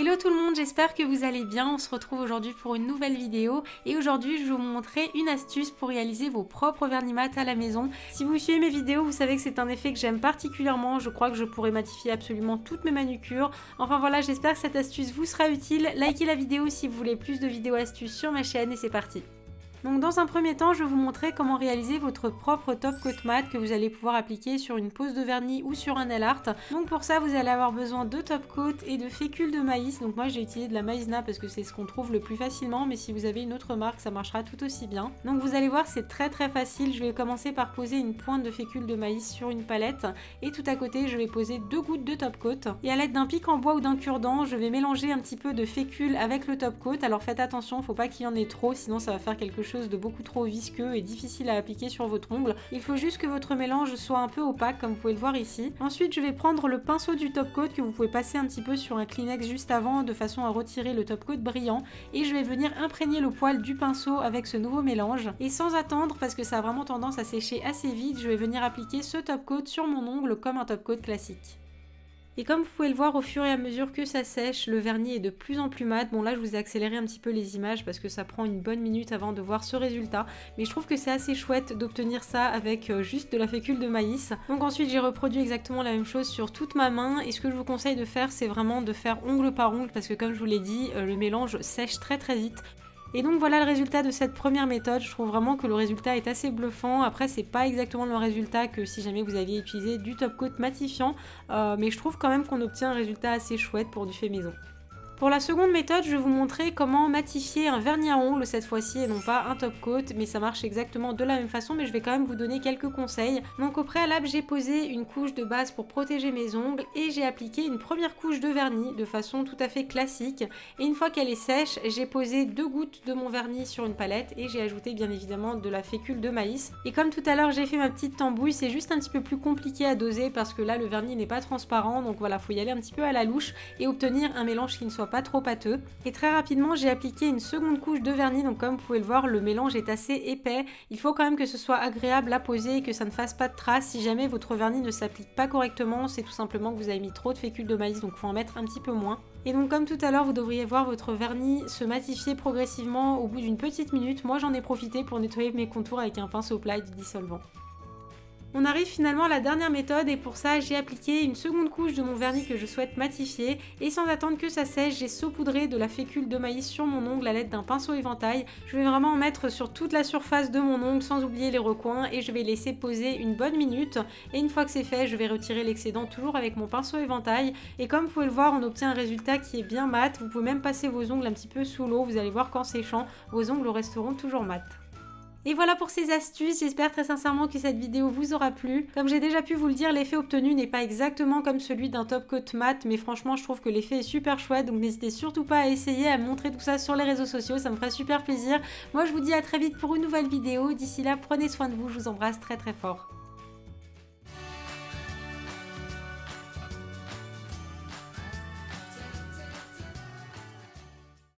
Hello tout le monde, j'espère que vous allez bien. On se retrouve aujourd'hui pour une nouvelle vidéo et aujourd'hui je vais vous montrer une astuce pour réaliser vos propres vernis mat à la maison. Si vous suivez mes vidéos, vous savez que c'est un effet que j'aime particulièrement. Je crois que je pourrais matifier absolument toutes mes manucures. Enfin voilà, j'espère que cette astuce vous sera utile. Likez la vidéo si vous voulez plus de vidéos astuces sur ma chaîne et c'est parti. Donc dans un premier temps, je vais vous montrer comment réaliser votre propre top coat mat que vous allez pouvoir appliquer sur une pose de vernis ou sur un nail art. Donc pour ça, vous allez avoir besoin de top coat et de fécule de maïs. Donc moi j'ai utilisé de la maïzena parce que c'est ce qu'on trouve le plus facilement, mais si vous avez une autre marque, ça marchera tout aussi bien. Donc vous allez voir, c'est très facile. Je vais commencer par poser une pointe de fécule de maïs sur une palette et tout à côté, je vais poser 2 gouttes de top coat. Et à l'aide d'un pic en bois ou d'un cure-dent, je vais mélanger un petit peu de fécule avec le top coat. Alors faites attention, faut pas qu'il y en ait trop, sinon ça va faire quelque chose de beaucoup trop visqueux et difficile à appliquer sur votre ongle. Il faut juste que votre mélange soit un peu opaque comme vous pouvez le voir ici. Ensuite je vais prendre le pinceau du top coat que vous pouvez passer un petit peu sur un Kleenex juste avant de façon à retirer le top coat brillant et je vais venir imprégner le poil du pinceau avec ce nouveau mélange et sans attendre parce que ça a vraiment tendance à sécher assez vite, je vais venir appliquer ce top coat sur mon ongle comme un top coat classique. Et comme vous pouvez le voir au fur et à mesure que ça sèche, le vernis est de plus en plus mat. Bon là je vous ai accéléré un petit peu les images parce que ça prend une bonne minute avant de voir ce résultat. Mais je trouve que c'est assez chouette d'obtenir ça avec juste de la fécule de maïs. Donc ensuite j'ai reproduit exactement la même chose sur toute ma main. Et ce que je vous conseille de faire, c'est vraiment de faire ongle par ongle parce que comme je vous l'ai dit, le mélange sèche très vite. Et donc voilà le résultat de cette première méthode. Je trouve vraiment que le résultat est assez bluffant. Après c'est pas exactement le même résultat que si jamais vous aviez utilisé du top coat matifiant, mais je trouve quand même qu'on obtient un résultat assez chouette pour du fait maison. Pour la seconde méthode, je vais vous montrer comment matifier un vernis à ongles cette fois-ci et non pas un top coat, mais ça marche exactement de la même façon, mais je vais quand même vous donner quelques conseils. Donc au préalable, j'ai posé une couche de base pour protéger mes ongles et j'ai appliqué une première couche de vernis de façon tout à fait classique. Et une fois qu'elle est sèche, j'ai posé 2 gouttes de mon vernis sur une palette et j'ai ajouté bien évidemment de la fécule de maïs. Et comme tout à l'heure, j'ai fait ma petite tambouille, c'est juste un petit peu plus compliqué à doser parce que là, le vernis n'est pas transparent, donc voilà, faut y aller un petit peu à la louche et obtenir un mélange qui ne soit pas trop pâteux. Et très rapidement j'ai appliqué une seconde couche de vernis, donc comme vous pouvez le voir le mélange est assez épais. Il faut quand même que ce soit agréable à poser et que ça ne fasse pas de traces. Si jamais votre vernis ne s'applique pas correctement, c'est tout simplement que vous avez mis trop de fécule de maïs, donc il faut en mettre un petit peu moins. Et donc comme tout à l'heure vous devriez voir votre vernis se matifier progressivement au bout d'une petite minute. Moi j'en ai profité pour nettoyer mes contours avec un pinceau plat et du dissolvant. On arrive finalement à la dernière méthode et pour ça j'ai appliqué une seconde couche de mon vernis que je souhaite matifier et sans attendre que ça sèche, j'ai saupoudré de la fécule de maïs sur mon ongle à l'aide d'un pinceau éventail. Je vais vraiment en mettre sur toute la surface de mon ongle sans oublier les recoins et je vais laisser poser une bonne minute et une fois que c'est fait, je vais retirer l'excédent toujours avec mon pinceau éventail et comme vous pouvez le voir, on obtient un résultat qui est bien mat. Vous pouvez même passer vos ongles un petit peu sous l'eau, vous allez voir qu'en séchant, vos ongles resteront toujours mat. Et voilà pour ces astuces, j'espère très sincèrement que cette vidéo vous aura plu. Comme j'ai déjà pu vous le dire, l'effet obtenu n'est pas exactement comme celui d'un top coat mat, mais franchement je trouve que l'effet est super chouette, donc n'hésitez surtout pas à essayer, à montrer tout ça sur les réseaux sociaux, ça me ferait super plaisir. Moi je vous dis à très vite pour une nouvelle vidéo, d'ici là prenez soin de vous, je vous embrasse très fort.